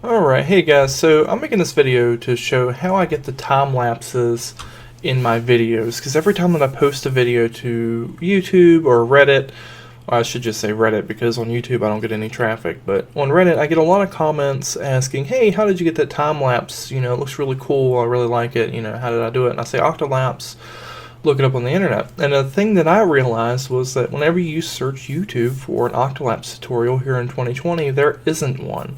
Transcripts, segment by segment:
Alright, hey guys, so I'm making this video to show how I get the time lapses in my videos, because every time that I post a video to YouTube or Reddit, or I should just say Reddit because on YouTube I don't get any traffic, but on Reddit I get a lot of comments asking, hey, how did you get that time lapse? You know, it looks really cool, I really like it, you know, how did I do it? And I say Octolapse, look it up on the internet. And the thing that I realized was that whenever you search YouTube for an Octolapse tutorial here in 2020, there isn't one.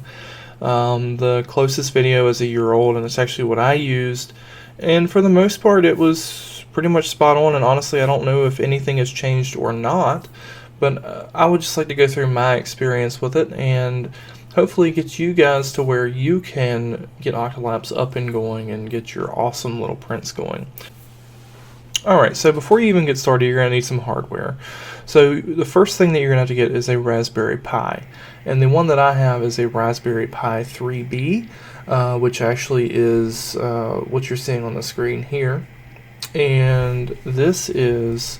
The closest video is a year old, and it's actually what I used, and for the most part it was pretty much spot on, and honestly I don't know if anything has changed or not, but I would just like to go through my experience with it and hopefully get you guys to where you can get Octolapse up and going and get your awesome little prints going. Alright, so before you even get started, you're going to need some hardware. So the first thing that you're going to have to get is a Raspberry Pi. And the one that I have is a Raspberry Pi 3B, which actually is what you're seeing on the screen here. And this is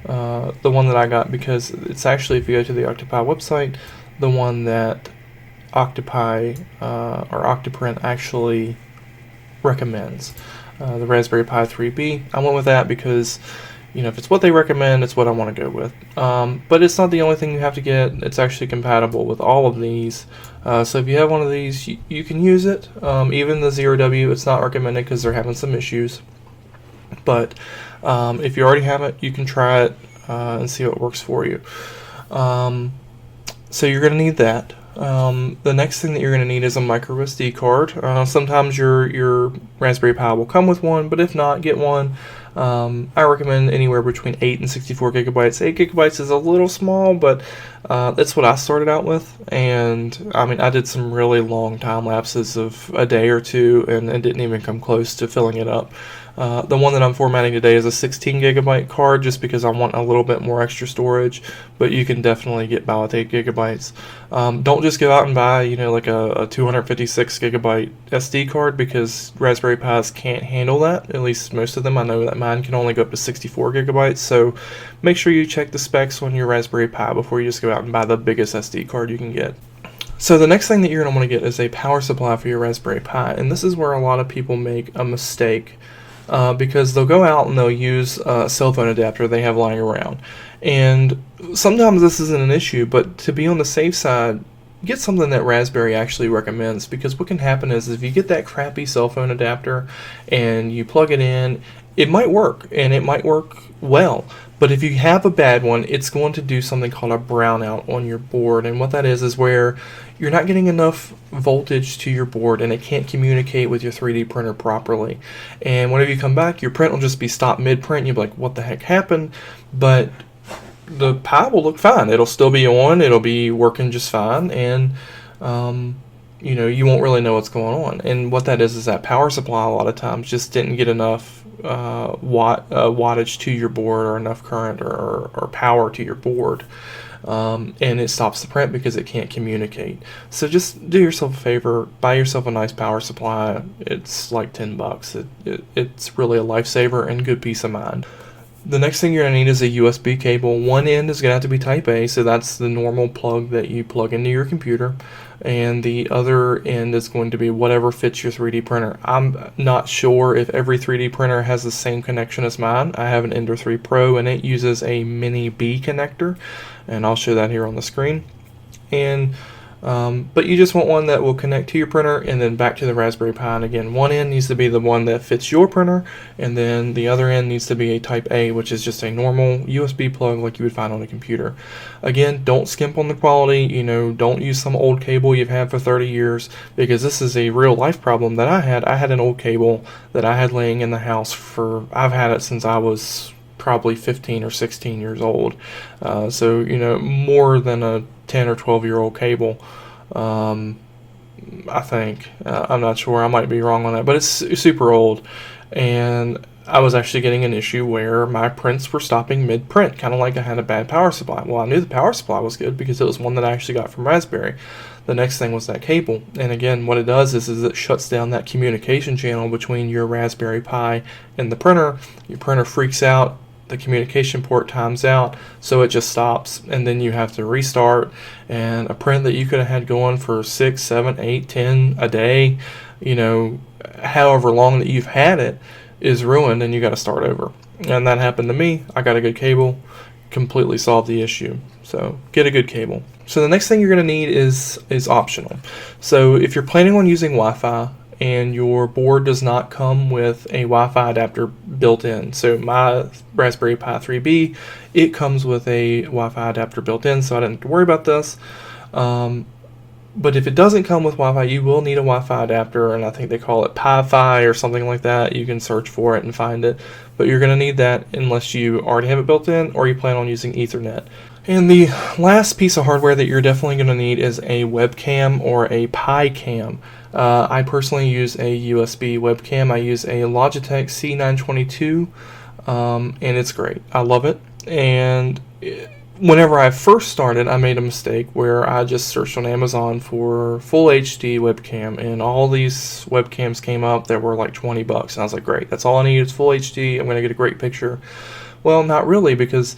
the one that I got because it's actually, if you go to the Octopi website, the one that Octopi or Octoprint actually recommends. The Raspberry Pi 3B. I went with that because, you know, if it's what they recommend, it's what I want to go with. But it's not the only thing you have to get. It's actually compatible with all of these. So if you have one of these, you can use it. Even the 0W, it's not recommended because they're having some issues. But if you already have it, you can try it and see what works for you. So you're going to need that. The next thing that you're going to need is a micro SD card. Sometimes your Raspberry Pi will come with one, but if not, get one. I recommend anywhere between 8 and 64 gigabytes. 8 gigabytes is a little small, but that's what I started out with. And I mean, I did some really long time lapses of a day or two, and it didn't even come close to filling it up. The one that I'm formatting today is a 16 gigabyte card just because I want a little bit more extra storage, but you can definitely get by with 8 gigabytes. Don't just go out and buy, you know, like a 256 gigabyte SD card because Raspberry Pis can't handle that. At least most of them. I know that mine can only go up to 64 gigabytes, so make sure you check the specs on your Raspberry Pi before you just go out and buy the biggest SD card you can get. So the next thing that you're going to want to get is a power supply for your Raspberry Pi, and this is where a lot of people make a mistake. Because they'll go out and they'll use a cell phone adapter they have lying around. And sometimes this isn't an issue, but to be on the safe side, get something that Raspberry actually recommends, because what can happen is if you get that crappy cell phone adapter and you plug it in, it might work, and it might work well. But if you have a bad one, it's going to do something called a brownout on your board. And what that is where you're not getting enough voltage to your board and it can't communicate with your 3D printer properly. And whenever you come back, your print will just be stopped mid-print. You'll be like, what the heck happened? But the Pi will look fine. It'll still be on. It'll be working just fine. And you know, you won't really know what's going on. And what that is that power supply a lot of times just didn't get enough wattage to your board, or enough current or power to your board, and it stops the print because it can't communicate. So just do yourself a favor, buy yourself a nice power supply. It's like $10. It's really a lifesaver and good peace of mind. The next thing you're going to need is a USB cable. One end is going to have to be type A, so that's the normal plug that you plug into your computer, and the other end is going to be whatever fits your 3D printer. I'm not sure if every 3D printer has the same connection as mine. I have an Ender 3 Pro and it uses a mini B connector, and I'll show that here on the screen. And but you just want one that will connect to your printer and then back to the Raspberry Pi. And again, one end needs to be the one that fits your printer, and then the other end needs to be a type A, which is just a normal USB plug like you would find on a computer. Again, don't skimp on the quality. You know, don't use some old cable you've had for 30 years, because this is a real life problem that I had. I had an old cable that I had laying in the house I've had it since I was probably 15 or 16 years old. So, you know, more than a 10 or 12-year-old cable, I think. I'm not sure. I might be wrong on that, but it's super old. And I was actually getting an issue where my prints were stopping mid-print, kind of like I had a bad power supply. Well, I knew the power supply was good because it was one that I actually got from Raspberry. The next thing was that cable. And again, what it does is it shuts down that communication channel between your Raspberry Pi and the printer. Your printer freaks out, the communication port times out, so it just stops, and then you have to restart, and a print that you could have had going for 6, 7, 8, 10 a day, you know, however long that you've had it, is ruined, and you got to start over. And that happened to me. I got a good cable, completely solved the issue. So get a good cable. So the next thing you're going to need is optional. So if you're planning on using Wi-Fi and your board does not come with a Wi-Fi adapter built in, so my Raspberry Pi 3B, it comes with a Wi-Fi adapter built in, so I didn't have to worry about this. But if it doesn't come with Wi-Fi, you will need a Wi-Fi adapter, and I think they call it Pi-Fi or something like that. You can search for it and find it, but you're going to need that unless you already have it built in or you plan on using Ethernet. And the last piece of hardware that you're definitely going to need is a webcam or a Pi cam. I personally use a USB webcam. I use a Logitech C922, and it's great. I love it. And whenever I first started, I made a mistake where I just searched on Amazon for full HD webcam, and all these webcams came up that were like $20, and I was like, great, that's all I need is full HD. I'm going to get a great picture. Well, not really, because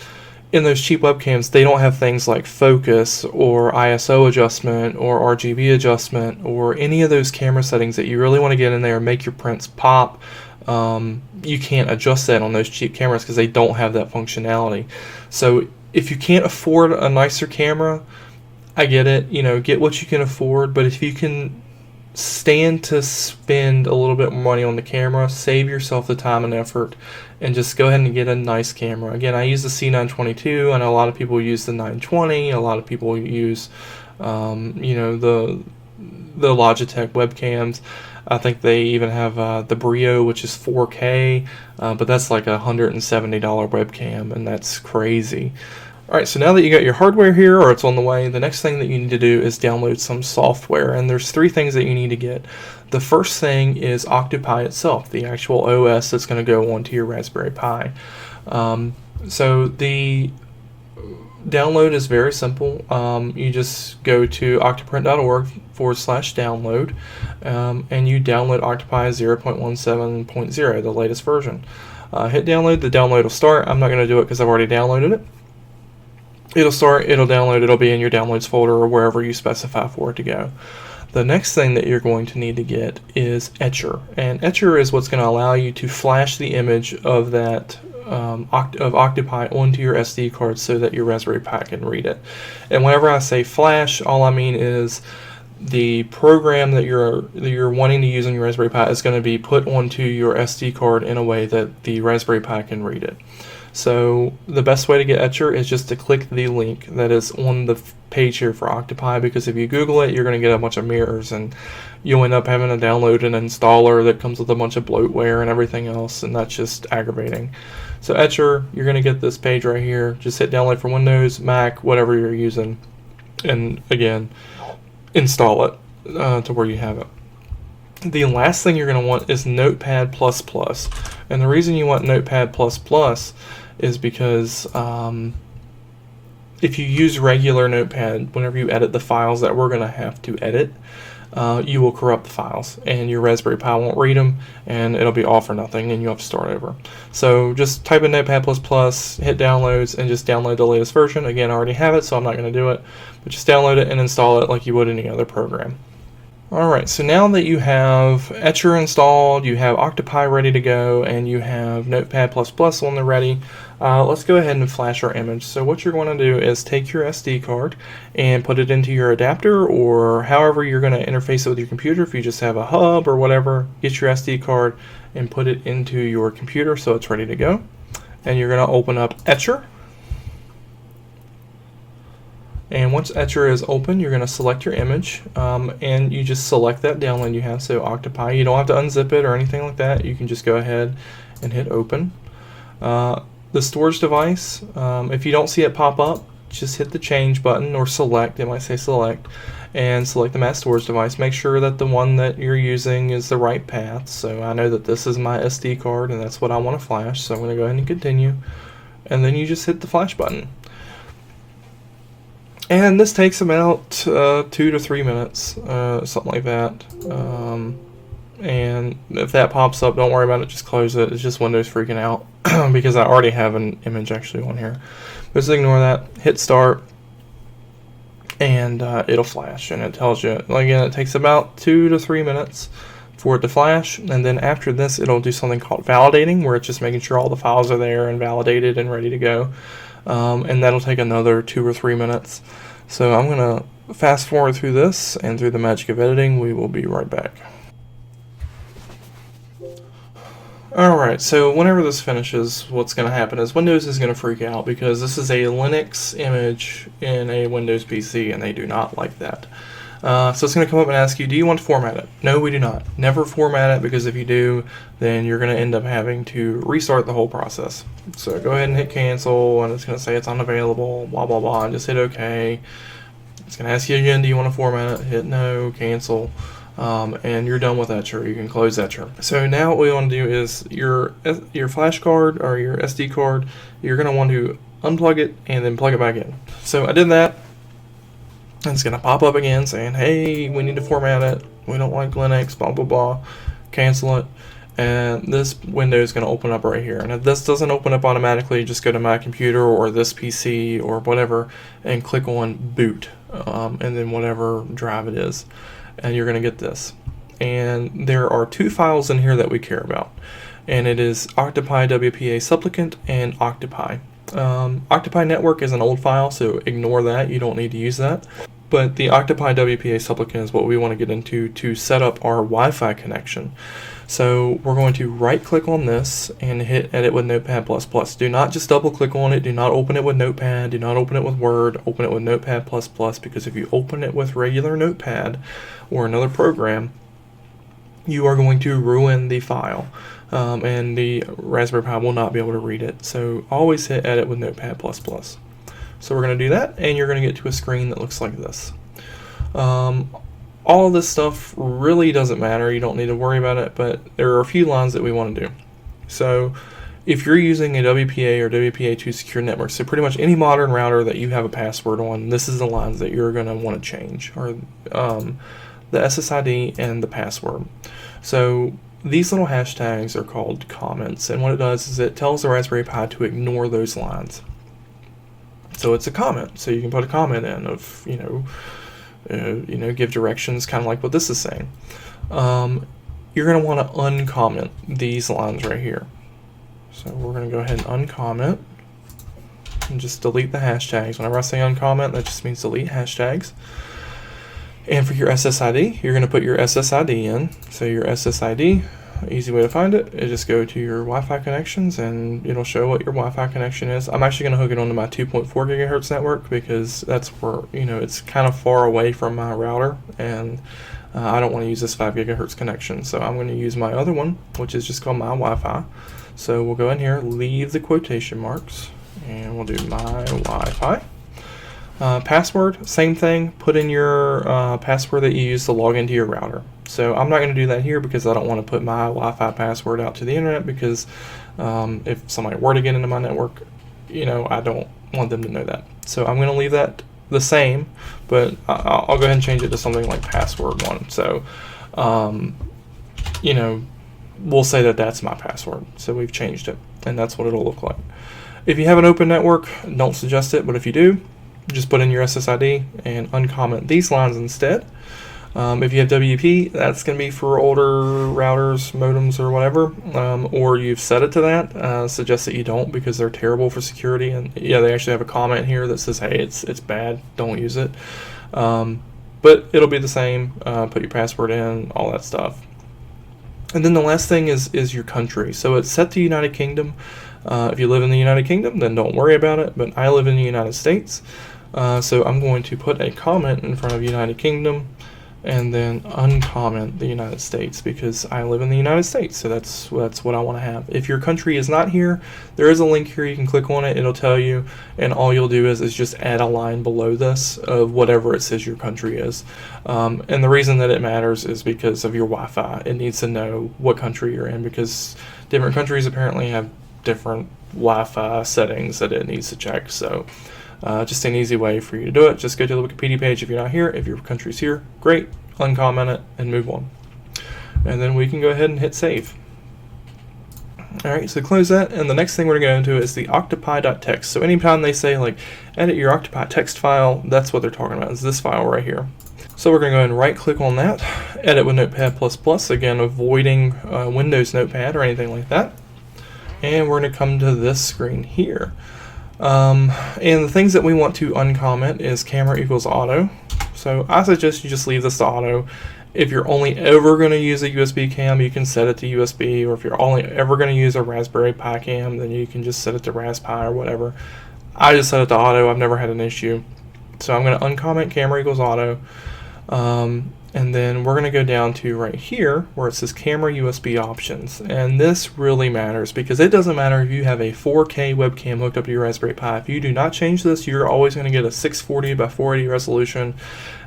in those cheap webcams, they don't have things like focus or ISO adjustment or RGB adjustment or any of those camera settings that you really want to get in there and make your prints pop. You can't adjust that on those cheap cameras because they don't have that functionality. So if you can't afford a nicer camera, I get it, you know, get what you can afford, but if you can stand to spend a little bit more money on the camera, save yourself the time and effort, and just go ahead and get a nice camera. Again, I use the C922. I know a lot of people use the 920. A lot of people use, you know, the Logitech webcams. I think they even have the Brio, which is 4K, but that's like a $170 webcam, and that's crazy. Alright, so now that you got your hardware here, or it's on the way, the next thing that you need to do is download some software, and there's 3 things that you need to get. The first thing is Octopi itself, the actual OS that's going to go onto your Raspberry Pi. So the download is very simple. You just go to octoprint.org/download, and you download Octopi 0.17.0, the latest version. Hit download, the download will start. I'm not going to do it because I've already downloaded it. It'll start, it'll download, it'll be in your downloads folder or wherever you specify for it to go. The next thing that you're going to need to get is Etcher, and Etcher is what's going to allow you to flash the image of that of Octopi onto your SD card so that your Raspberry Pi can read it. And whenever I say flash, all I mean is the program that you're wanting to use on your Raspberry Pi is going to be put onto your SD card in a way that the Raspberry Pi can read it. So the best way to get Etcher is just to click the link that is on the page here for Octopi, because if you Google it, you're going to get a bunch of mirrors, and you'll end up having to download an installer that comes with a bunch of bloatware and everything else, and that's just aggravating. So Etcher, you're going to get this page right here. Just hit download for Windows, Mac, whatever you're using, and again, install it to where you have it. The last thing you're going to want is Notepad++. And the reason you want Notepad++ is because if you use regular Notepad, whenever you edit the files that we're going to have to edit, you will corrupt the files, and your Raspberry Pi won't read them, and it'll be all for nothing, and you'll have to start over. So just type in Notepad++, hit downloads, and just download the latest version. Again, I already have it, so I'm not going to do it, but just download it and install it like you would any other program. Alright, so now that you have Etcher installed, you have Octopi ready to go, and you have Notepad++ on the ready, let's go ahead and flash our image. So what you're going to do is take your SD card and put it into your adapter, or however you're going to interface it with your computer. If you just have a hub or whatever, get your SD card and put it into your computer so it's ready to go. And you're going to open up Etcher. And once Etcher is open, you're going to select your image, and you just select that download you have, so Octopi. You don't have to unzip it or anything like that. You can just go ahead and hit open. The storage device, if you don't see it pop up, just hit the change button, or select, it might say select, and select the mass storage device. Make sure that the one that you're using is the right path. So I know that this is my SD card, and that's what I want to flash, so I'm going to go ahead and continue. And then you just hit the flash button. And this takes about 2 to 3 minutes, something like that. and if that pops up, don't worry about it, just close it. It's just Windows freaking out because I already have an image actually on here. But just ignore that, hit start, and it'll flash, and it tells you, again, it takes about 2 to 3 minutes for it to flash, and then after this it'll do something called validating, where it's just making sure all the files are there and validated and ready to go, and that'll take another 2 or 3 minutes. So I'm gonna fast forward through this, and through the magic of editing we will be right back. Alright, so whenever this finishes, what's going to happen is Windows is going to freak out because this is a Linux image in a Windows PC, and they do not like that. So it's going to come up and ask you, do you want to format it? No, we do not. Never format it, because if you do, then you're going to end up having to restart the whole process. So go ahead and hit cancel, and it's going to say it's unavailable, blah, blah, blah, and just hit OK. It's going to ask you again, do you want to format it? Hit no, cancel. And you're done with Etcher. You can close Etcher. So now what we want to do is your flash card or your SD card, you're going to want to unplug it and then plug it back in. So I did that, and it's going to pop up again saying, hey, we need to format it, we don't like Linux, blah blah blah, cancel it, and this window is going to open up right here. And if this doesn't open up automatically, just go to my computer or this PC or whatever and click on boot, and then whatever drive it is, and you're going to get this. And there are 2 files in here that we care about, and it is Octopi WPA Supplicant and Octopi. Octopi Network is an old file, so ignore that, you don't need to use that. But the Octopi WPA Supplicant is what we want to get into to set up our Wi-Fi connection. So we're going to right click on this and hit edit with Notepad++. Do not just double click on it, do not open it with Notepad, do not open it with Word, open it with Notepad++, because if you open it with regular Notepad or another program, you are going to ruin the file, and the Raspberry Pi will not be able to read it. So always hit edit with Notepad++. So we're going to do that, and you're going to get to a screen that looks like this. All of this stuff really doesn't matter, you don't need to worry about it, but there are a few lines that we want to do. So if you're using a WPA or WPA2 secure network, so pretty much any modern router that you have a password on, this is the lines that you're going to want to change, or the SSID and the password. So these little hashtags are called comments, and what it does is it tells the Raspberry Pi to ignore those lines. So it's a comment, so you can put a comment in of, give directions, kind of like what this is saying. You're going to want to uncomment these lines right here. So we're going to go ahead and uncomment and just delete the hashtags. Whenever I say uncomment, that just means delete hashtags. And for your SSID, you're going to put your SSID in. So your SSID, easy way to find it, is just go to your Wi-Fi connections, and it'll show what your Wi-Fi connection is. I'm actually going to hook it onto my 2.4 gigahertz network because that's where, it's kind of far away from my router, and I don't want to use this 5 gigahertz connection. So I'm going to use my other one, which is just called my Wi-Fi. So we'll go in here, leave the quotation marks, and we'll do my Wi-Fi. Password, same thing, put in your password that you use to log into your router. So I'm not going to do that here because I don't want to put my Wi-Fi password out to the internet, because if somebody were to get into my network, I don't want them to know that. So I'm going to leave that the same, but I'll go ahead and change it to something like password 1. So, we'll say that that's my password. So we've changed it, and that's what it'll look like. If you have an open network, don't suggest it, but if you do, just put in your SSID and uncomment these lines instead. If you have WP, that's going to be for older routers, modems, or whatever, or you've set it to that. Suggest that you don't, because they're terrible for security. And yeah, they actually have a comment here that says, hey, it's bad, don't use it. But it'll be the same. Put your password in, all that stuff. And then the last thing is your country. So it's set to United Kingdom. If you live in the United Kingdom, then don't worry about it, but I live in the United States. So I'm going to put a comment in front of United Kingdom, and then uncomment the United States, because I live in the United States, so that's what I want to have. If your country is not here, there is a link here, you can click on it, it'll tell you, and all you'll do is just add a line below this of whatever it says your country is. And the reason that it matters is because of your Wi-Fi. It needs to know what country you're in, because different countries apparently have different Wi-Fi settings that it needs to check. So just an easy way for you to do it. Just go to the Wikipedia page if you're not here. If your country's here, great. Uncomment it and move on. and then we can go ahead and hit save. Alright, so close that, and the next thing we're going to go into is the Octopi.TXT. So anytime they say like edit your Octopi.TXT file, that's what they're talking about, is this file right here. So we're going to go ahead and right click on that, edit with Notepad++, again avoiding Windows Notepad or anything like that. And we're going to come to this screen here. And the things that we want to uncomment is camera equals auto. So I suggest you just leave this to auto. If you're only ever going to use a USB cam, you can set it to USB, or if you're only ever going to use a Raspberry Pi cam, then you can just set it to Raspberry or whatever. I just set it to auto. I've never had an issue. So I'm going to uncomment camera equals auto. And then we're going to go down to right here where it says camera USB options. And this really matters because it doesn't matter if you have a 4K webcam hooked up to your Raspberry Pi. If you do not change this, you're always going to get a 640 by 480 resolution,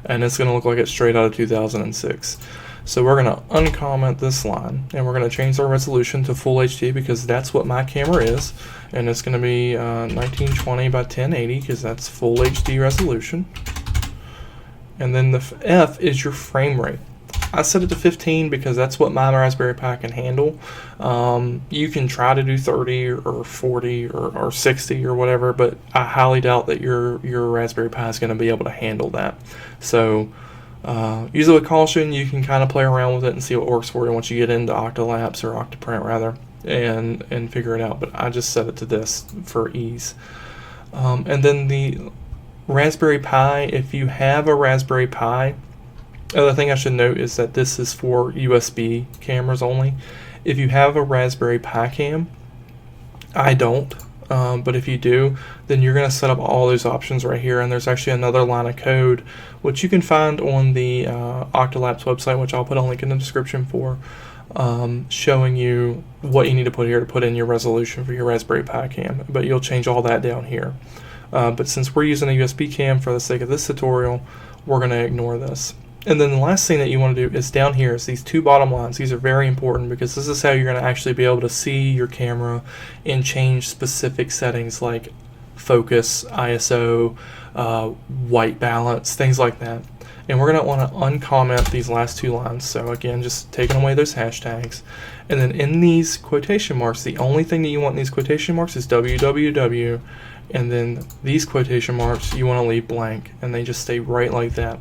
and it's going to look like it's straight out of 2006. So we're going to uncomment this line, and we're going to change our resolution to full HD because that's what my camera is, and it's going to be 1920 by 1080 because that's full HD resolution. And then the F is your frame rate. I set it to 15 because that's what my Raspberry Pi can handle. You can try to do 30 or 40 or 60 or whatever, but I highly doubt that your Raspberry Pi is going to be able to handle that. So use it with caution. You can kind of play around with it and see what works for you once you get into Octolapse or Octoprint rather, and figure it out. But I just set it to this for ease. And then the Raspberry Pi, if you have a Raspberry Pi, other thing I should note is that this is for USB cameras only. If you have a Raspberry Pi cam, I don't, but if you do, then you're going to set up all those options right here, and there's actually another line of code which you can find on the Octolapse website, which I'll put a link in the description for, showing you what you need to put here to put in your resolution for your Raspberry Pi cam, but you'll change all that down here. But since we're using a USB cam for the sake of this tutorial, we're going to ignore this. And then the last thing that you want to do is down here is these two bottom lines. These are very important because this is how you're going to actually be able to see your camera and change specific settings like focus, ISO, white balance, things like that. And we're going to want to uncomment these last two lines. So again, just taking away those hashtags. And then in these quotation marks, the only thing that you want in these quotation marks is www. And then these quotation marks you want to leave blank, and they just stay right like that.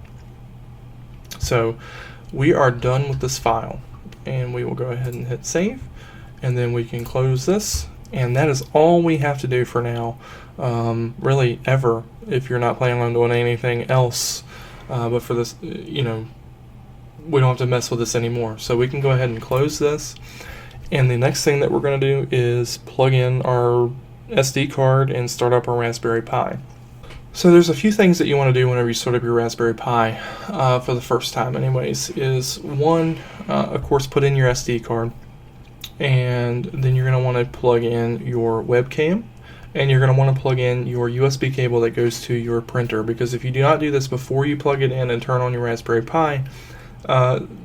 So we are done with this file, and we will go ahead and hit save, and then we can close this, and that is all we have to do for now, really ever, if you're not planning on doing anything else. But for this, you know, we don't have to mess with this anymore. So we can go ahead and close this, and the next thing that we're going to do is plug in our SD card and start up our Raspberry Pi. So there's a few things that you want to do whenever you start up your Raspberry Pi for the first time anyways, is one, of course, put in your SD card, and then you're going to want to plug in your webcam, and you're going to want to plug in your USB cable that goes to your printer, because if you do not do this before you plug it in and turn on your Raspberry Pi,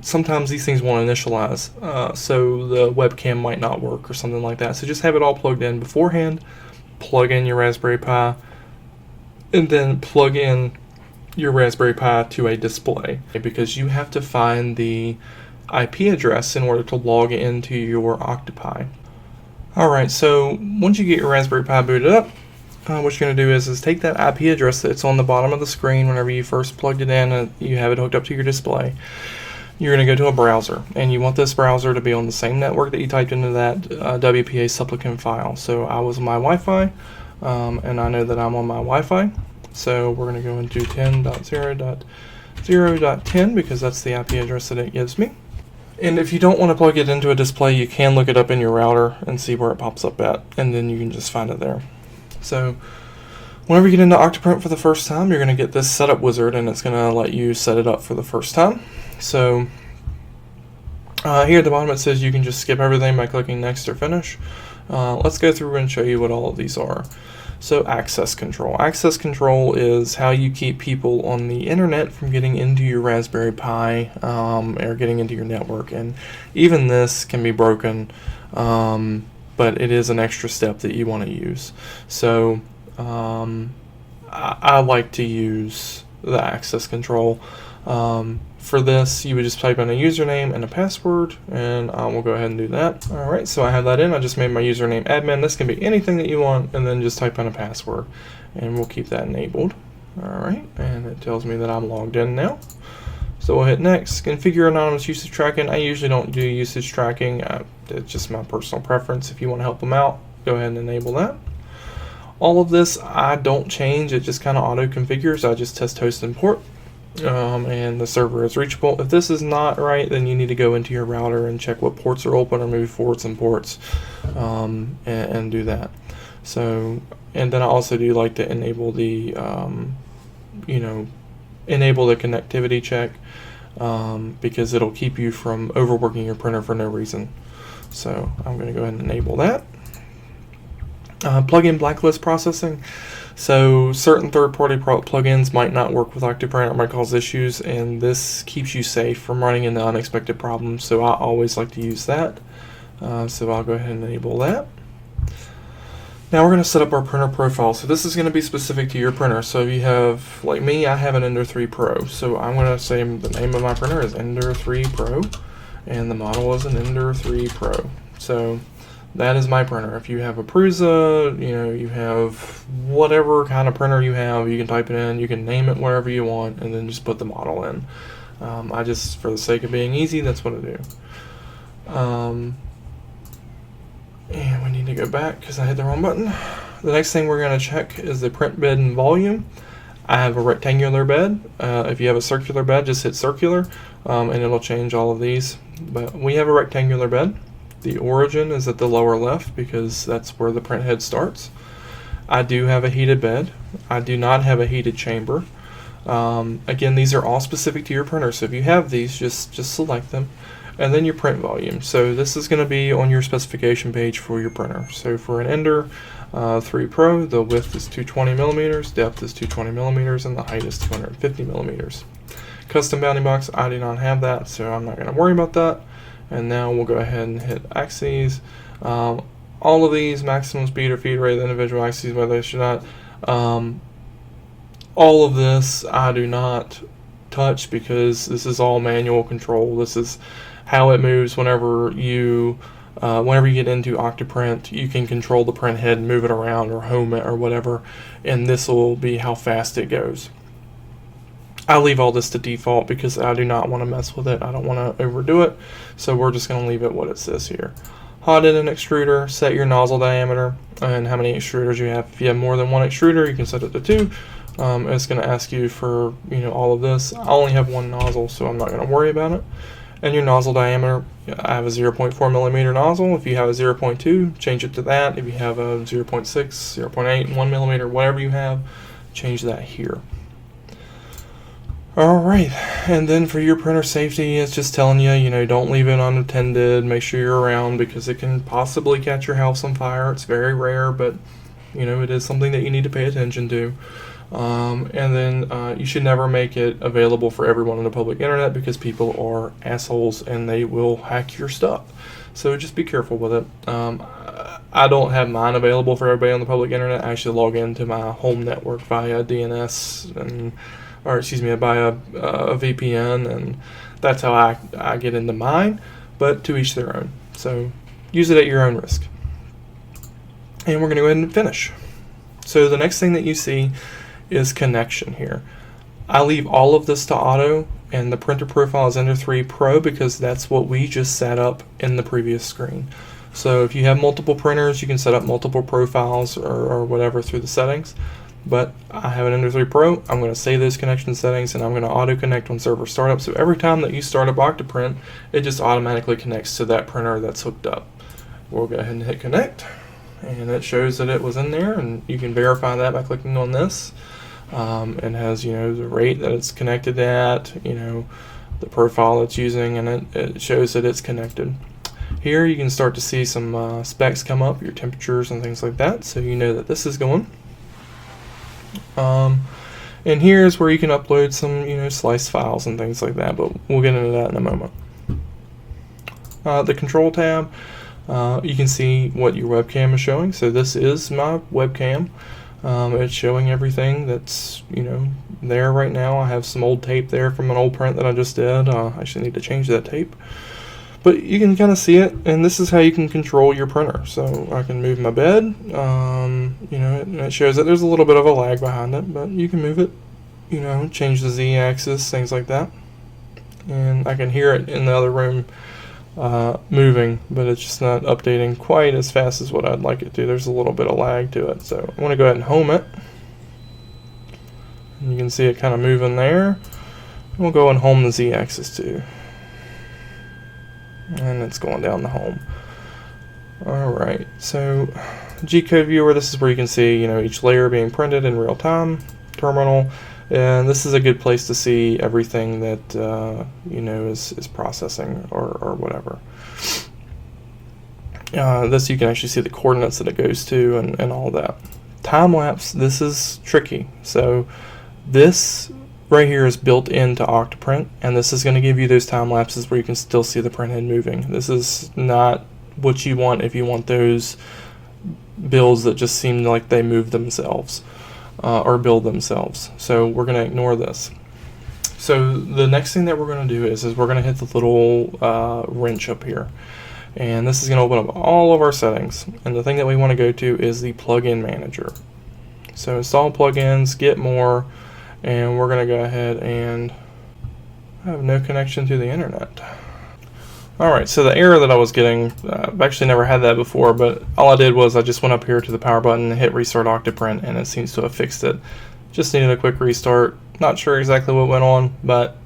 sometimes these things won't initialize, so the webcam might not work or something like that. So just have it all plugged in beforehand, plug in your Raspberry Pi, and then plug in your Raspberry Pi to a display, because you have to find the IP address in order to log into your Octopi. Alright, so once you get your Raspberry Pi booted up, what you're going to do is take that IP address that's on the bottom of the screen whenever you first plugged it in and you have it hooked up to your display. You're going to go to a browser, and you want this browser to be on the same network that you typed into that WPA supplicant file. So I was on my Wi-Fi, and I know that I'm on my Wi-Fi. So we're going to go into 10.0.0.10 because that's the IP address that it gives me. And if you don't want to plug it into a display, you can look it up in your router and see where it pops up at, and then you can just find it there. So whenever you get into Octoprint for the first time, you're going to get this setup wizard, and it's going to let you set it up for the first time. So here at the bottom it says you can just skip everything by clicking next or finish. Let's go through and show you what all of these are. So access control. Access control is how you keep people on the internet from getting into your Raspberry Pi or getting into your network. And even this can be broken, but it is an extra step that you want to use. So I like to use the access control. for this, you would just type in a username and a password, and we'll go ahead and do that. All right, so I have that in. I just made my username admin. This can be anything that you want, and then just type in a password, and we'll keep that enabled. All right, and it tells me that I'm logged in now. So we'll hit next. Configure anonymous usage tracking. I usually don't do usage tracking. It's just my personal preference. If you want to help them out, go ahead and enable that. All of this I don't change. It just kind of auto configures. I just test host and port. And the server is reachable. If this is not right, then you need to go into your router and check what ports are open, or move forwards and ports, and do that. So, and then I also do like to enable the, enable the connectivity check, because it'll keep you from overworking your printer for no reason. So I'm going to go ahead and enable that. Plugin blacklist processing. So certain third-party plugins might not work with Octoprint or might cause issues, and this keeps you safe from running into unexpected problems. So I always like to use that. So I'll go ahead and enable that. Now we're going to set up our printer profile. So this is going to be specific to your printer. So if you have, like me, I have an Ender 3 Pro. So I'm going to say the name of my printer is Ender 3 Pro, and the model is an Ender 3 Pro. So that is my printer. If you have a Prusa, you have whatever kind of printer you have, you can type it in, you can name it wherever you want, and then just put the model in. I just, for the sake of being easy, that's what I do. And we need to go back because I hit the wrong button. The next thing we're going to check is the print bed and volume. I have a rectangular bed. If you have a circular bed, just hit circular, and it'll change all of these. But we have a rectangular bed. The origin is at the lower left because that's where the print head starts. I do have a heated bed. I do not have a heated chamber. Again, these are all specific to your printer, so if you have these, just select them. And then your print volume. So this is going to be on your specification page for your printer. So for an Ender 3 Pro, the width is 220 millimeters, depth is 220 millimeters, and the height is 250 millimeters. Custom bounding box, I do not have that, so I'm not going to worry about that. And now we'll go ahead and hit axes. All of these, maximum speed or feed rate of the individual axes, whether they should not. All of this I do not touch because this is all manual control. This is how it moves whenever you get into Octoprint. You can control the print head and move it around or home it or whatever, and this will be how fast it goes. I leave all this to default because I do not want to mess with it. I don't want to overdo it, so we're just going to leave it what it says here. Hot end and extruder, set your nozzle diameter and how many extruders you have. If you have more than one extruder, you can set it to 2. It's going to ask you for all of this. I only have one nozzle, so I'm not going to worry about it. And your nozzle diameter, I have a 0.4 millimeter nozzle. If you have a 0.2, change it to that. If you have a 0.6, 0.8, 1 millimeter, whatever you have, change that here. Alright, and then for your printer safety, it's just telling you, don't leave it unattended. Make sure you're around because it can possibly catch your house on fire. It's very rare, but it is something that you need to pay attention to. And then you should never make it available for everyone on the public internet because people are assholes and they will hack your stuff. So just be careful with it. I don't have mine available for everybody on the public internet. I actually log into my home network via DNS via a VPN, and that's how I get into mine, but to each their own. So use it at your own risk. And we're going to go ahead and finish. So the next thing that you see is connection here. I leave all of this to auto, and the printer profile is Ender 3 Pro because that's what we just set up in the previous screen. So if you have multiple printers, you can set up multiple profiles or whatever through the settings. But I have an Ender 3 Pro. I'm going to save those connection settings, and I'm going to auto connect on server startup. So every time that you start up Octoprint, it just automatically connects to that printer that's hooked up. We'll go ahead and hit connect, and it shows that it was in there, and you can verify that by clicking on this. It has the rate that it's connected at, the profile it's using, and it shows that it's connected. Here you can start to see some specs come up, your temperatures and things like that, so you know that this is going. And here's where you can upload some slice files and things like that, but we'll get into that in a moment. The control tab, you can see what your webcam is showing. So this is my webcam. It's showing everything that's, there right now. I have some old tape there from an old print that I just did. I actually need to change that tape. But you can kind of see it, and this is how you can control your printer. So I can move my bed, and it shows that there's a little bit of a lag behind it, but you can move it, change the Z-axis, things like that. And I can hear it in the other room moving, but it's just not updating quite as fast as what I'd like it to. There's a little bit of lag to it, so I want to go ahead and home it. And you can see it kind of moving there. We'll go and home the Z-axis too. And it's going down the home. Alright, so G-code viewer, this is where you can see, each layer being printed in real time, terminal, and this is a good place to see everything that is processing or whatever. This you can actually see the coordinates that it goes to and all that. Time lapse, this is tricky. So this right here is built into Octoprint, and this is going to give you those time lapses where you can still see the printhead moving. This is not what you want if you want those builds that just seem like they move themselves or build themselves. So we're going to ignore this. So the next thing that we're going to do is we're going to hit the little wrench up here, and this is going to open up all of our settings. And the thing that we want to go to is the plugin manager. So install plugins, get more. And we're going to go ahead and have no connection to the internet. Alright, so the error that I was getting, I've actually never had that before, but all I did was I just went up here to the power button and hit restart Octoprint, and it seems to have fixed it. Just needed a quick restart. Not sure exactly what went on, but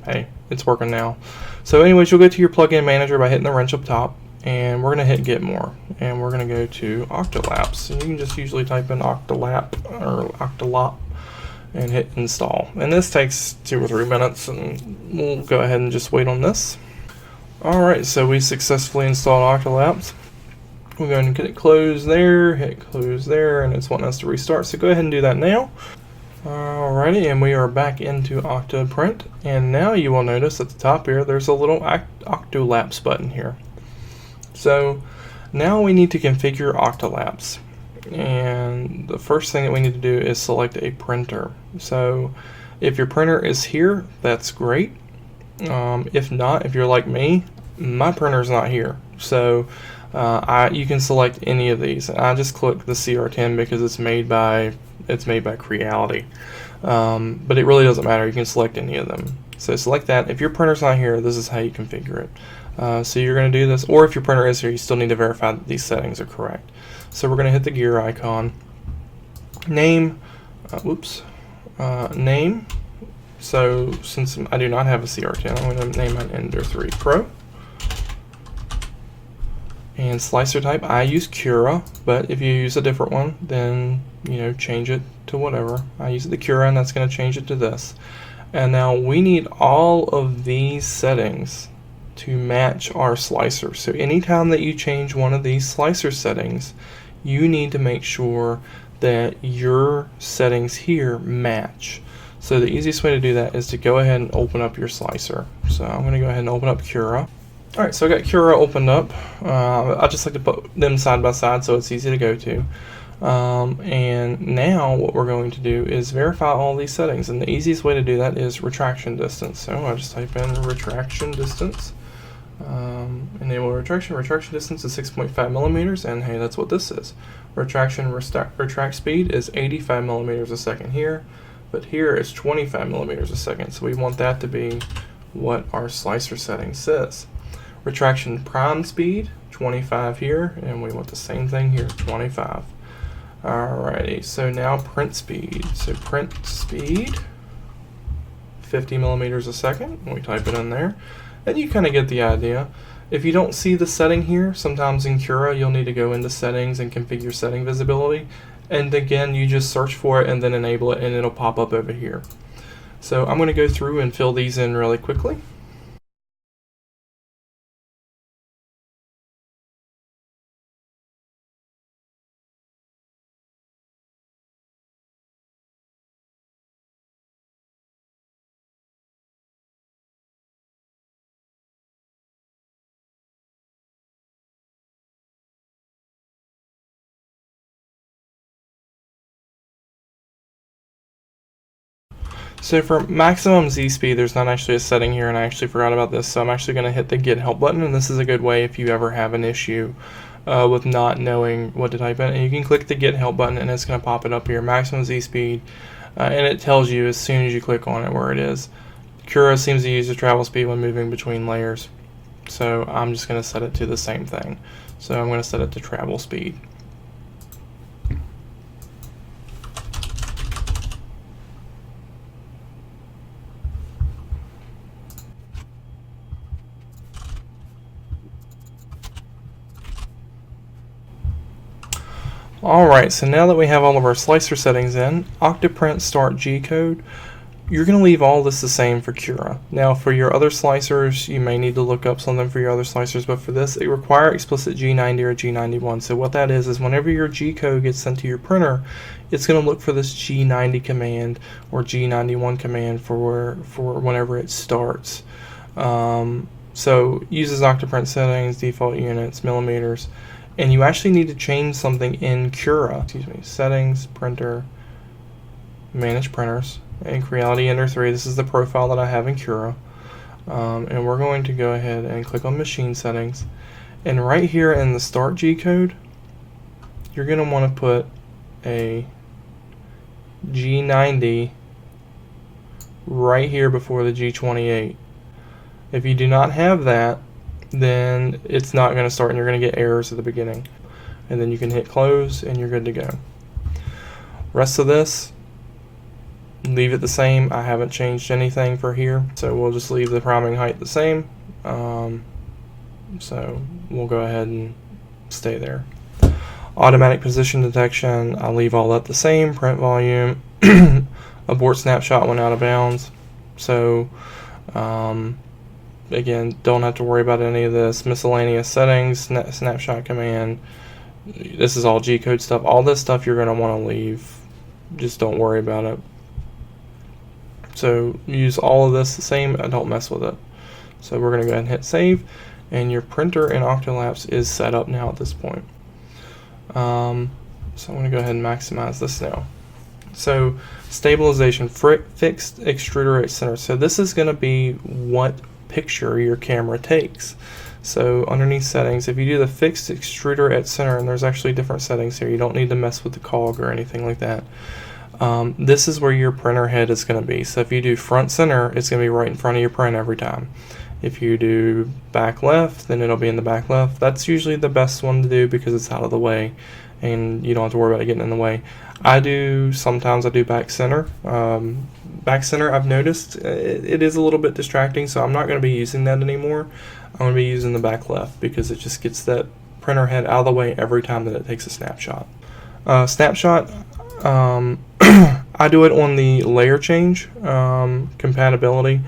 hey, it's working now. So anyways, you'll go to your plugin manager by hitting the wrench up top, and we're going to hit get more, and we're going to go to Octolapse. And you can just usually type in Octolapse or Octolapse and hit install. And this takes 2 or 3 minutes, and we'll go ahead and just wait on this. Alright, so we successfully installed Octolapse. We'll go ahead and get it closed there, hit close there, and it's wanting us to restart, so go ahead and do that now. Alrighty, and we are back into Octoprint, and now you will notice at the top here there's a little Octolapse button here. So now we need to configure Octolapse. And the first thing that we need to do is select a printer. So if your printer is here, that's great. If not, if you're like me, my printer is not here. So you can select any of these. I just click the CR10 because it's made by Creality. But it really doesn't matter. You can select any of them. So select that. If your printer's not here, this is how you configure it. So you're going to do this, or if your printer is here, you still need to verify that these settings are correct. So we're going to hit the gear icon, name, name. So since I do not have a CR10, I'm going to name it Ender 3 Pro. And slicer type, I use Cura, but if you use a different one, then change it to whatever. I use the Cura, and that's going to change it to this. And now we need all of these settings to match our slicer. So anytime that you change one of these slicer settings, you need to make sure that your settings here match. So the easiest way to do that is to go ahead and open up your slicer. So I'm going to go ahead and open up Cura. Alright, so I got Cura opened up. I just like to put them side by side so it's easy to go to. And now what we're going to do is verify all these settings, and the easiest way to do that is retraction distance. So I just type in retraction distance. Enable retraction. Retraction distance is 6.5 millimeters, and hey, that's what this is. Retraction retract speed is 85 millimeters a second here, but here is 25 millimeters a second. So we want that to be what our slicer setting says. Retraction prime speed 25 here, and we want the same thing here, 25. Alrighty, so now print speed. So print speed 50 millimeters a second, and we type it in there. And you kind of get the idea. If you don't see the setting here, sometimes in Cura you'll need to go into settings and configure setting visibility. And again, you just search for it and then enable it, and it'll pop up over here. So I'm going to go through and fill these in really quickly. So for maximum Z speed, there's not actually a setting here, and I actually forgot about this, so I'm actually going to hit the Get Help button, and this is a good way if you ever have an issue with not knowing what to type in. And you can click the Get Help button, and it's going to pop it up here, maximum Z speed, and it tells you as soon as you click on it where it is. Cura seems to use the travel speed when moving between layers, so I'm just going to set it to the same thing. So I'm going to set it to travel speed. Alright, so now that we have all of our slicer settings in, Octoprint start G-code, you're going to leave all this the same for Cura. Now for your other slicers, you may need to look up something for your other slicers, but for this, it requires explicit G90 or G91. So what that is whenever your G-code gets sent to your printer, it's going to look for this G90 command or G91 command for whenever it starts. So uses Octoprint settings, default units, millimeters, and you actually need to change something in Cura. Settings, printer, manage printers, and Creality Ender 3. This is the profile that I have in Cura. And we're going to go ahead and click on machine settings. And right here in the start G code, you're going to want to put a G90 right here before the G28. If you do not have that, then it's not going to start and you're going to get errors at the beginning. And then you can hit close and you're good to go. Rest of this, leave it the same. I haven't changed anything for here, so we'll just leave the priming height the same. So we'll go ahead and stay there. Automatic position detection, I'll leave all that the same. Print volume, abort snapshot when out of bounds. So again, don't have to worry about any of this. Miscellaneous settings, snapshot command. This is all G-code stuff. All this stuff you're going to want to leave. Just don't worry about it. So use all of this the same, and don't mess with it. So we're going to go ahead and hit save, and your printer in Octolapse is set up now at this point. So I'm going to go ahead and maximize this now. So stabilization, fixed extruder at center. So this is going to be what picture your camera takes. So underneath settings, if you do the fixed extruder at center, and there's actually different settings here, you don't need to mess with the cog or anything like that. This is where your printer head is going to be. So if you do front center, it's going to be right in front of your print every time. If you do back left, then it'll be in the back left. That's usually the best one to do because it's out of the way and you don't have to worry about it getting in the way. Sometimes I do back center. Back center, I've noticed it is a little bit distracting, so I'm not going to be using that anymore. I'm going to be using the back left because it just gets that printer head out of the way every time that it takes a snapshot. Snapshot, I do it on the layer change compatibility.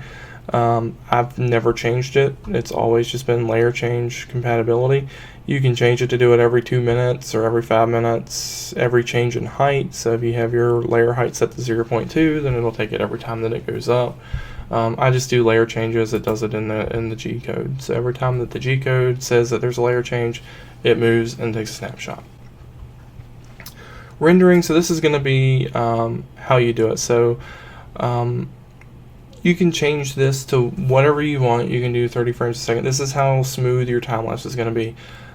I've never changed it. It's always just been layer change compatibility. You can change it to do it every 2 minutes or every 5 minutes, every change in height. So if you have your layer height set to 0.2, then it'll take it every time that it goes up. I just do layer changes. It does it in the G code. So every time that the G code says that there's a layer change, it moves and takes a snapshot. Rendering, so this is going to be how you do it. So you can change this to whatever you want. You can do 30 frames a second. This is how smooth your time lapse is going to be.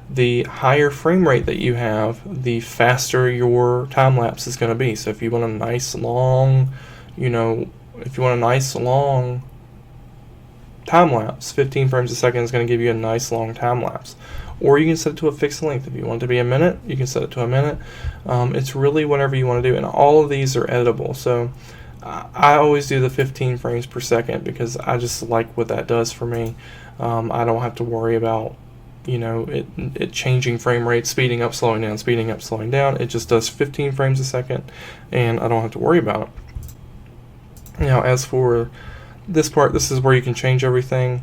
The higher frame rate that you have, the faster your time lapse is going to be. So if you want a nice long, if you want a nice long time lapse, 15 frames a second is going to give you a nice long time lapse. Or you can set it to a fixed length. If you want it to be a minute, you can set it to a minute. It's really whatever you want to do, and all of these are editable. So I always do the 15 frames per second because I just like what that does for me. I don't have to worry about it changing frame rate, speeding up, slowing down, speeding up, slowing down. It just does 15 frames a second, and I don't have to worry about it. Now, as for this part, this is where you can change everything.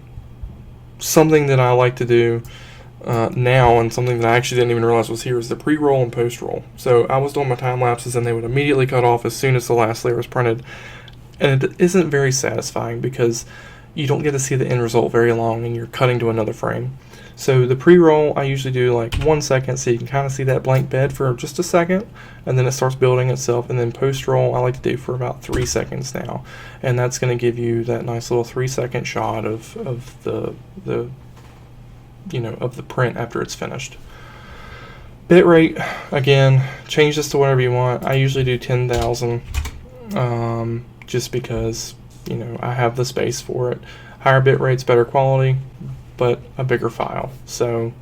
Something that I like to do now, and something that I actually didn't even realize was here, is the pre-roll and post-roll. So I was doing my time lapses and they would immediately cut off as soon as the last layer was printed, and it isn't very satisfying because you don't get to see the end result very long, and you're cutting to another frame. So the pre-roll, I usually do like 1 second, so you can kind of see that blank bed for just a second, and then it starts building itself. And then post-roll, I like to do for about 3 seconds now, and that's going to give you that nice little 3-second shot of the of the print after it's finished. Bitrate, again, change this to whatever you want. I usually do 10,000, just because I have the space for it. Higher bitrate's better quality, but a bigger file. So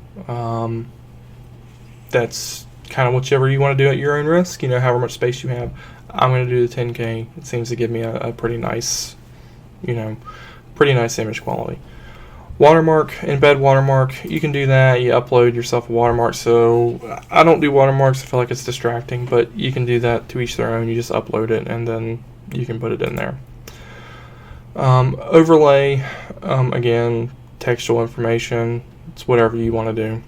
that's kind of whichever you want to do at your own risk, however much space you have. I'm going to do the 10K. It seems to give me a pretty nice, pretty nice image quality. Watermark, embed watermark, you can do that. You upload yourself a watermark. So I don't do watermarks. I feel like it's distracting, but you can do that, to each their own. You just upload it and then you can put it in there. Overlay, again, textual information. It's whatever you want to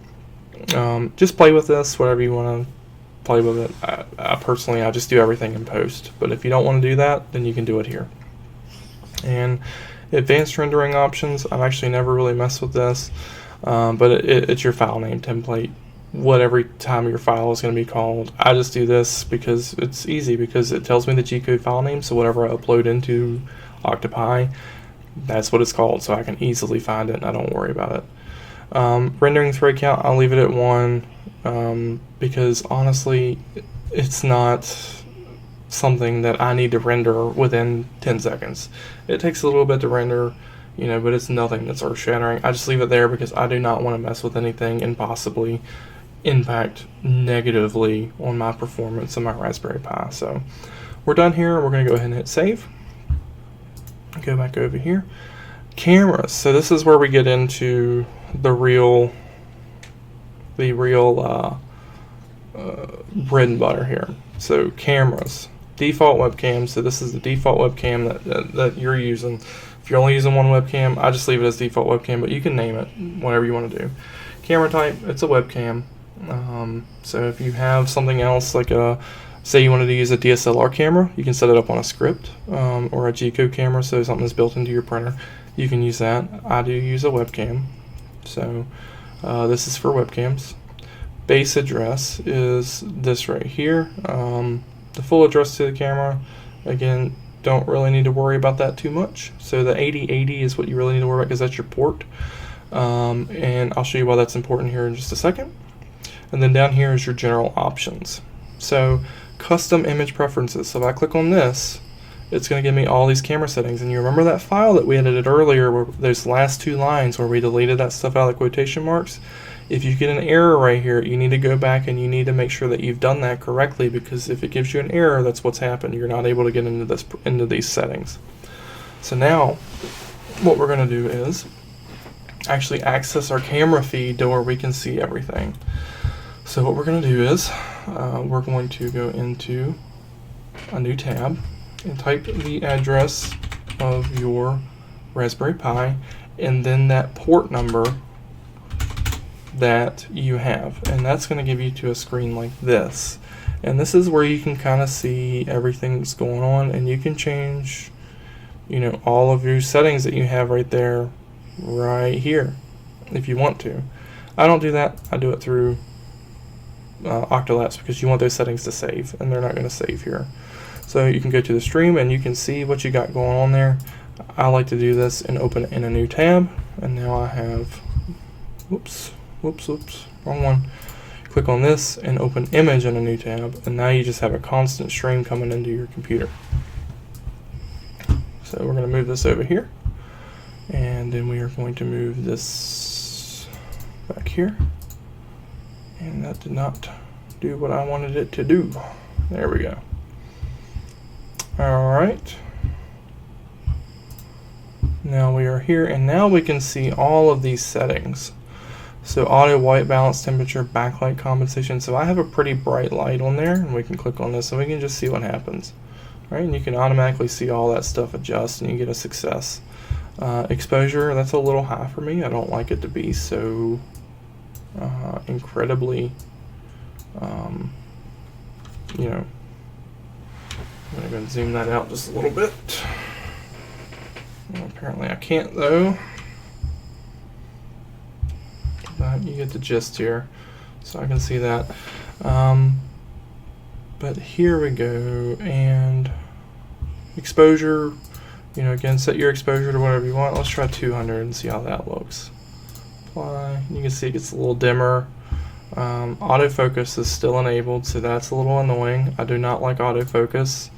do. Just play with this, whatever you want to play with it. I personally just do everything in post, but if you don't want to do that, then you can do it here. And advanced rendering options, I've actually never really messed with this, but it's your file name template, whatever time your file is going to be called. I just do this because it's easy, because it tells me the G-code file name, so whatever I upload into Octopi, that's what it's called, so I can easily find it and I don't worry about it. Rendering thread count, I'll leave it at 1, because honestly, it's not something that I need to render within 10 seconds. It takes a little bit to render, but it's nothing that's earth-shattering. I just leave it there because I do not want to mess with anything and possibly impact negatively on my performance of my Raspberry Pi. So we're done here. We're going to go ahead and hit save. Go back over here. Cameras. So this is where we get into the real bread and butter here. So cameras. Default webcam. So this is the default webcam that you're using. If you're only using one webcam, I just leave it as default webcam, but you can name it whatever you want to do. Camera type, it's a webcam. So if you have something else, like say you wanted to use a DSLR camera, you can set it up on a script, or a G-code camera, so something that's built into your printer. You can use that. I do use a webcam. So this is for webcams. Base address is this right here. The full address to the camera, again, don't really need to worry about that too much. So the 8080 is what you really need to worry about, because that's your port. And I'll show you why that's important here in just a second. And then down here is your general options. So custom image preferences. So if I click on this, it's going to give me all these camera settings. And you remember that file that we edited earlier, where those last 2 lines where we deleted that stuff out of the quotation marks? If you get an error right here, you need to go back and you need to make sure that you've done that correctly, because if it gives you an error, that's what's happened. You're not able to get into these settings. So now what we're going to do is actually access our camera feed to where we can see everything. So what we're going to do is we're going to go into a new tab and type the address of your Raspberry Pi and then that port number that you have, and that's going to give you to a screen like this. And this is where you can kind of see everything that's going on, and you can change all of your settings that you have right there, right here, if you want to. I don't do that. I do it through Octolapse, because you want those settings to save, and they're not going to save here. So you can go to the stream and you can see what you got going on there. I like to do this and open it in a new tab, and now I have whoops, wrong one. Click on this and open image in a new tab, and now you just have a constant stream coming into your computer. So we're going to move this over here, and then we are going to move this back here, and that did not do what I wanted it to do. There we go. Alright, now we are here, and now we can see all of these settings. So audio white balance, temperature, backlight compensation. So I have a pretty bright light on there, and we can click on this and we can just see what happens. Right, and you can automatically see all that stuff adjust, and you get a success. Exposure, that's a little high for me. I don't like it to be so incredibly, I'm going to zoom that out just a little bit. Well, apparently I can't though. But you get the gist here, so I can see that. But here we go, and exposure, you know, again, set your exposure to whatever you want. Let's try 200 and see how that looks. Apply. You can see it gets a little dimmer. Autofocus is still enabled, so that's a little annoying. I do not like autofocus.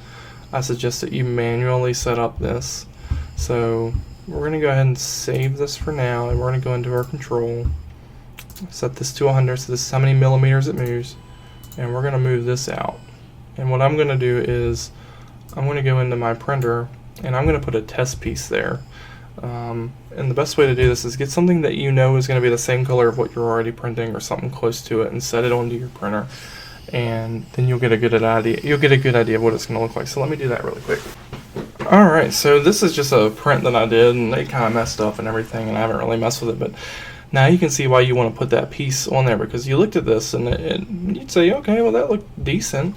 I suggest that you manually set up this. So we're going to go ahead and save this for now, and we're going to go into our control. Set this to 100, so this is how many millimeters it moves, and we're going to move this out. And what I'm going to do is I'm going to go into my printer and I'm going to put a test piece there. And the best way to do this is get something that you know is going to be the same color of what you're already printing or something close to it, and set it onto your printer, and then you'll get a good idea. You'll get a good idea of what it's going to look like. So let me do that really quick. All right, so this is just a print that I did, and it kind of messed up and everything, and I haven't really messed with it, but now you can see why you want to put that piece on there, because you looked at this and you'd say, okay, well that looked decent.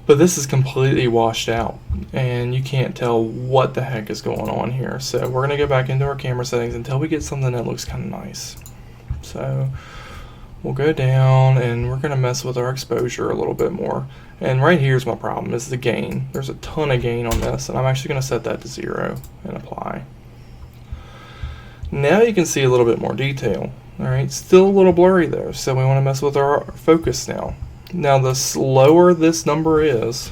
But this is completely washed out, and you can't tell what the heck is going on here. So we're going to go back into our camera settings until we get something that looks kind of nice. So we'll go down, and we're going to mess with our exposure a little bit more. And right here's my problem, is the gain. There's a ton of gain on this, and I'm actually going to set that to 0 and apply. Now you can see a little bit more detail. All right, still a little blurry there, so we want to mess with our focus now. Now, the slower this number is,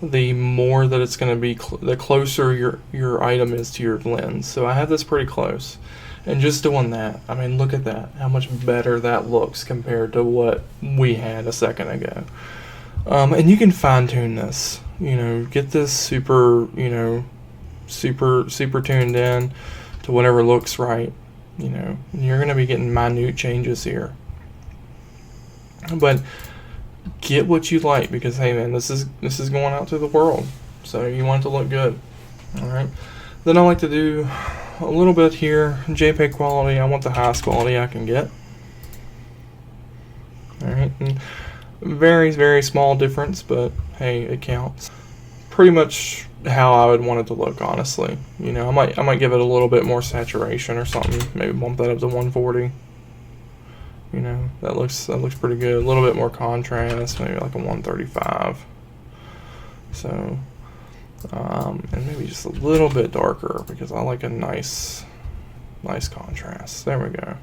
the more that it's going to be, the closer your item is to your lens. So I have this pretty close. And just doing that, I mean, look at that, how much better that looks compared to what we had a second ago. And you can fine tune this, you know, get this super, you know, super tuned in to whatever looks right, you know. You're going to be getting minute changes here. But get what you like, because hey man, this is going out to the world, so you want it to look good. All right. Then I like to do a little bit here, JPEG quality. I want the highest quality I can get. All right. And very small difference, but hey, it counts. Pretty much how I would want it to look, honestly. You know, I might give it a little bit more saturation or something. Maybe bump that up to 140. You know, that looks pretty good. A little bit more contrast, maybe like a 135. So, and maybe just a little bit darker, because I like a nice contrast. There we go.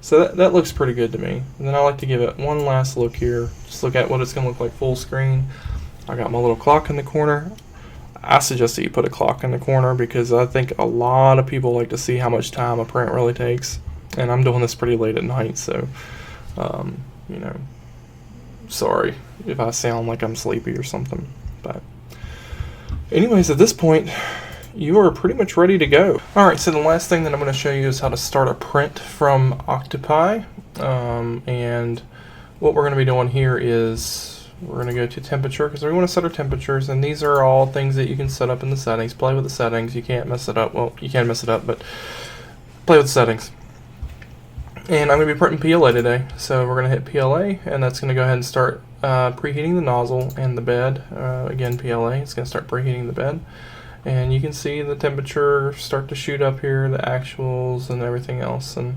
So that looks pretty good to me. And then I like to give it one last look here. Just look at what it's going to look like full screen. I got my little clock in the corner. I suggest that you put a clock in the corner, because I think a lot of people like to see how much time a print really takes. And I'm doing this pretty late at night, so, you know, sorry if I sound like I'm sleepy or something. But anyways, at this point, you are pretty much ready to go. Alright, so the last thing that I'm going to show you is how to start a print from Octopi. And what we're going to be doing here is we're going to go to temperature, because we want to set our temperatures, and these are all things that you can set up in the settings. Play with the settings. You can't mess it up. Well, you can mess it up, but play with the settings. And I'm going to be printing PLA today, so we're going to hit PLA, and that's going to go ahead and start preheating the nozzle and the bed. Again, PLA, it's going to start preheating the bed. And you can see the temperature start to shoot up here, the actuals and everything else, and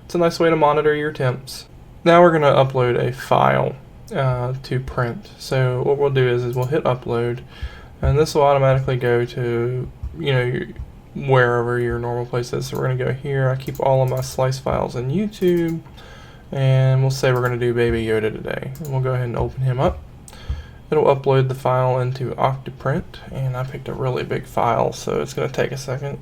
it's a nice way to monitor your temps. Now we're going to upload a file to print. So what we'll do is we'll hit upload, and this will automatically go to, you know, wherever your normal place is. So we're going to go here. I keep all of my slice files in YouTube, and we'll say we're going to do Baby Yoda today. And we'll go ahead and open him up. It'll upload the file into Octoprint, and I picked a really big file, so it's going to take a second.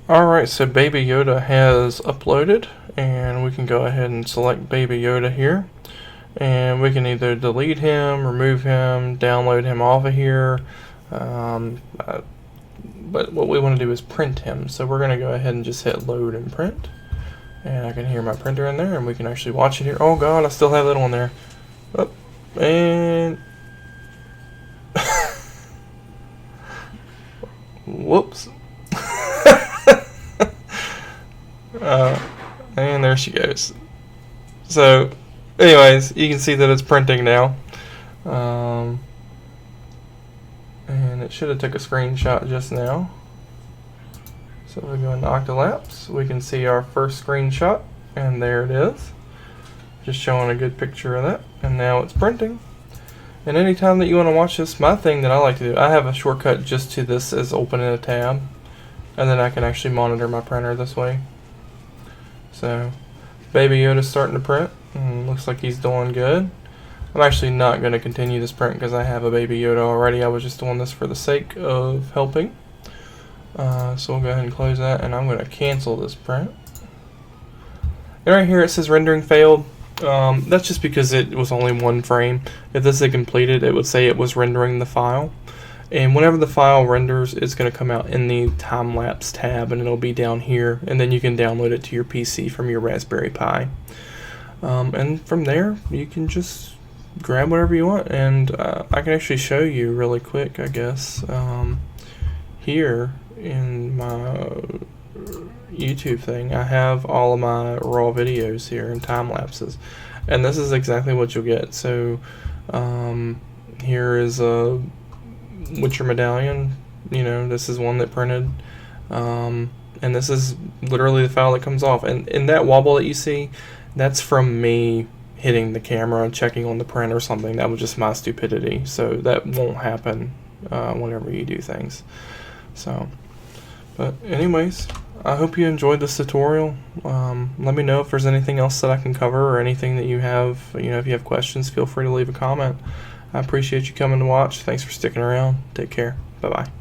Alright, so Baby Yoda has uploaded, and we can go ahead and select Baby Yoda here. And we can either delete him, remove him, download him off of here. But what we want to do is print him. So we're going to go ahead and just hit load and print. And I can hear my printer in there, and we can actually watch it here. Oh god, I still have that on there. Oh, and whoops. And there she goes. So anyways, you can see that it's printing now. And it should have took a screenshot just now. So if we go into Octolapse, we can see our first screenshot, and there it is. Just showing a good picture of that, and now it's printing. And anytime that you want to watch this, my thing that I like to do, I have a shortcut just to this is open in a tab, and then I can actually monitor my printer this way. So Baby Yoda's starting to print, and looks like he's doing good. I'm actually not going to continue this print because I have a Baby Yoda already. I was just doing this for the sake of helping. So we'll go ahead and close that, and I'm going to cancel this print. And right here it says rendering failed. That's just because it was only one frame. If this is completed, it would say it was rendering the file. And whenever the file renders, it's going to come out in the time-lapse tab, and it'll be down here. And then you can download it to your PC from your Raspberry Pi. And from there, you can just grab whatever you want. And I can actually show you really quick, I guess, here in my YouTube thing. I have all of my raw videos here in time lapses, and this is exactly what you'll get. So here is a Witcher medallion. You know, this is one that printed, and this is literally the file that comes off. And that wobble that you see, that's from me hitting the camera and checking on the print or something. That was just my stupidity. So that won't happen whenever you do things. So, but anyways, I hope you enjoyed this tutorial. Let me know if there's anything else that I can cover or anything that you have. You know, if you have questions, feel free to leave a comment. I appreciate you coming to watch. Thanks for sticking around. Take care. Bye-bye.